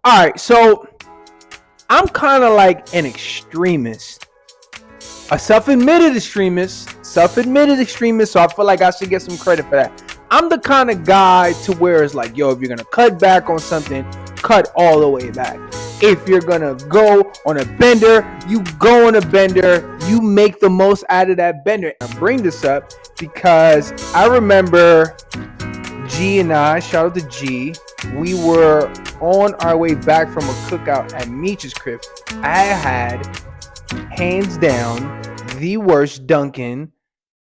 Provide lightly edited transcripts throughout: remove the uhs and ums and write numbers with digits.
All right, so I'm kind of like an extremist, a self-admitted extremist, so I feel like I should get some credit for that. I'm the kind of guy to where it's like, yo, if you're gonna cut back on something, cut all the way back. If you're gonna go on a bender, you go on a bender, you make the most out of that bender. I bring this up because I remember G and I, shout out to G, we were on our way back from a cookout at Meech's crib. I had, hands down, the worst Dunkin'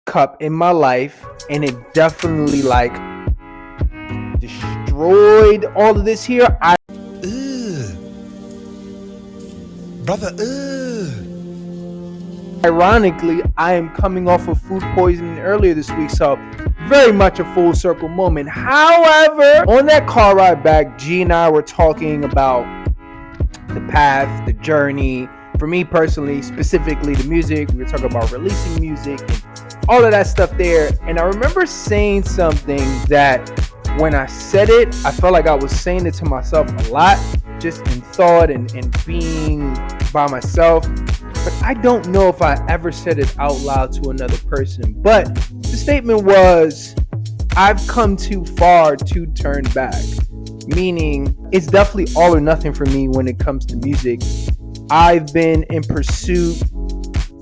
cup in my life, and it definitely like destroyed all of this here. Brother, Ironically, I am coming off of food poisoning earlier this week, so very much a full circle moment. However, on that car ride back, G and I were talking about the path, the journey. For me personally, specifically the music, we were talking about releasing music and all of that stuff there. And I remember saying something that when I said it, I felt like I was saying it to myself a lot, just in thought and being by myself. But I don't know if I ever said it out loud to another person. But the statement was, I've come too far to turn back. Meaning, it's definitely all or nothing for me when it comes to music. I've been in pursuit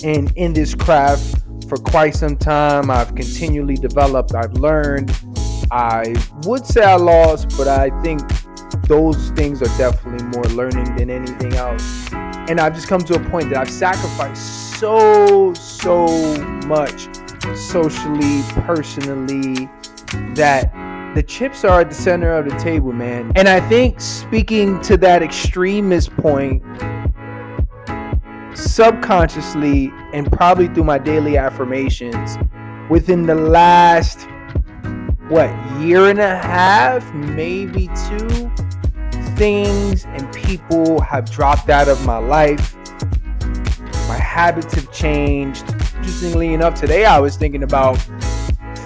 and in this craft for quite some time. I've continually developed. I've learned. I would say I lost, but I think those things are definitely more learning than anything else. And I've just come to a point that I've sacrificed so much socially, personally, that the chips are at the center of the table, man. And I think, speaking to that extremist point, subconsciously and probably through my daily affirmations, within the last year and a half, maybe two, things and people have dropped out of my life. My habits have changed. Interestingly enough, today I was thinking about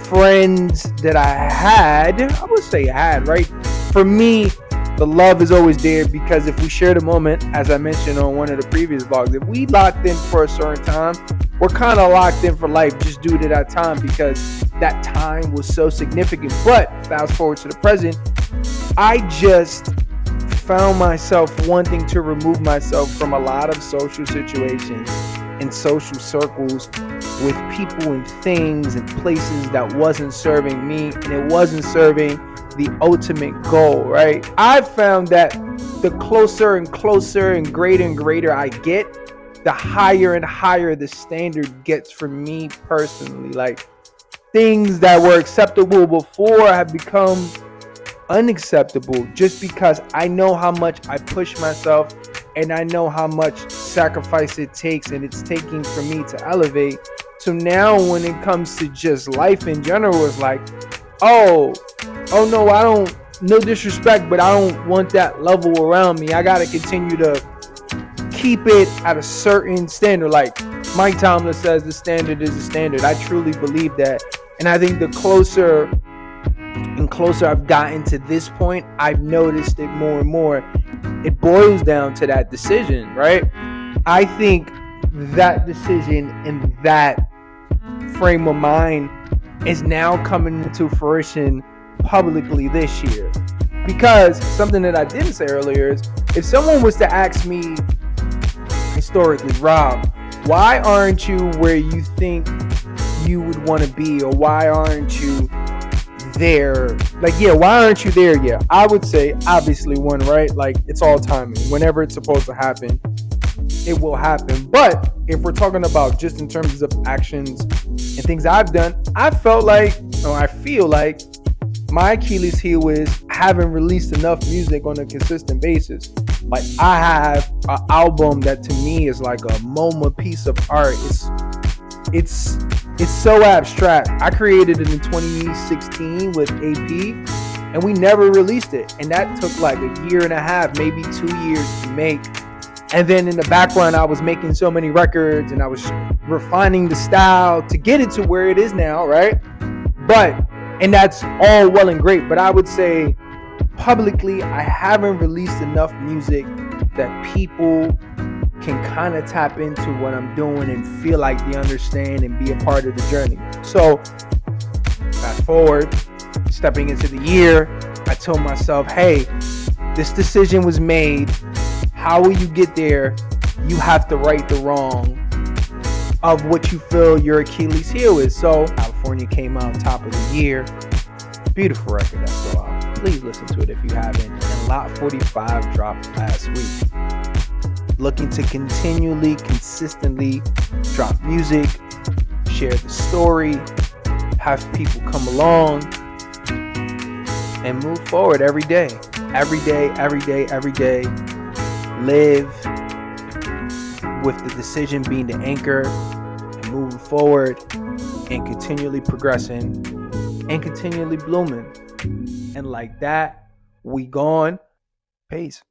friends that I would say had, right? For me, the love is always there because if we share the moment, as I mentioned on one of the previous vlogs, if we locked in for a certain time, we're kind of locked in for life just due to that time because that time was so significant. But fast forward to the present, I just found myself wanting to remove myself from a lot of social situations and social circles with people and things and places that wasn't serving me and it wasn't serving the ultimate goal, right? I found that the closer and closer and greater I get, the higher and higher the standard gets for me personally. Like, things that were acceptable before have become unacceptable just because I know how much I push myself and I know how much sacrifice it takes and it's taking for me to elevate. So now when it comes to just life in general, it's like, oh no, I don't, no disrespect, but I don't want that level around me. I gotta continue to keep it at a certain standard. Like Mike Tomlin says, the standard is the standard. I truly believe that. And I think the closer and closer I've gotten to this point, I've noticed it more and more. It boils down to that decision, right? I think that decision and that frame of mind is now coming into fruition publicly this year. Because something that I didn't say earlier is, if someone was to ask me historically, Rob, why aren't you where you think you would want to be, or why aren't you there? Like, yeah, why aren't you there yet? I would say, obviously, one, right? Like, it's all timing. Whenever it's supposed to happen, it will happen. But if we're talking about just in terms of actions and things I've done, I feel like my Achilles heel is I haven't released enough music on a consistent basis. Like, I have an album that to me is like a MoMA piece of art. It's so abstract. I created it in 2016 with AP, and we never released it. And that took like a year and a half, maybe 2 years to make. And then in the background, I was making so many records and I was refining the style to get it to where it is now, right? And that's all well and great. But I would say publicly, I haven't released enough music that people can kind of tap into what I'm doing and feel like they understand and be a part of the journey. So fast forward, stepping into the year, I told myself, hey, this decision was made. How will you get there? You have to right the wrong of what you feel your Achilles heel is. So California came out top of the year. Beautiful record that's go out. Please listen to it if you haven't. And Lot 45 dropped last week. Looking to continually, consistently drop music, share the story, have people come along, and move forward every day. Every day, every day, every day. Live with the decision being the anchor and moving forward and continually progressing and continually blooming. And like that, we gone. Peace.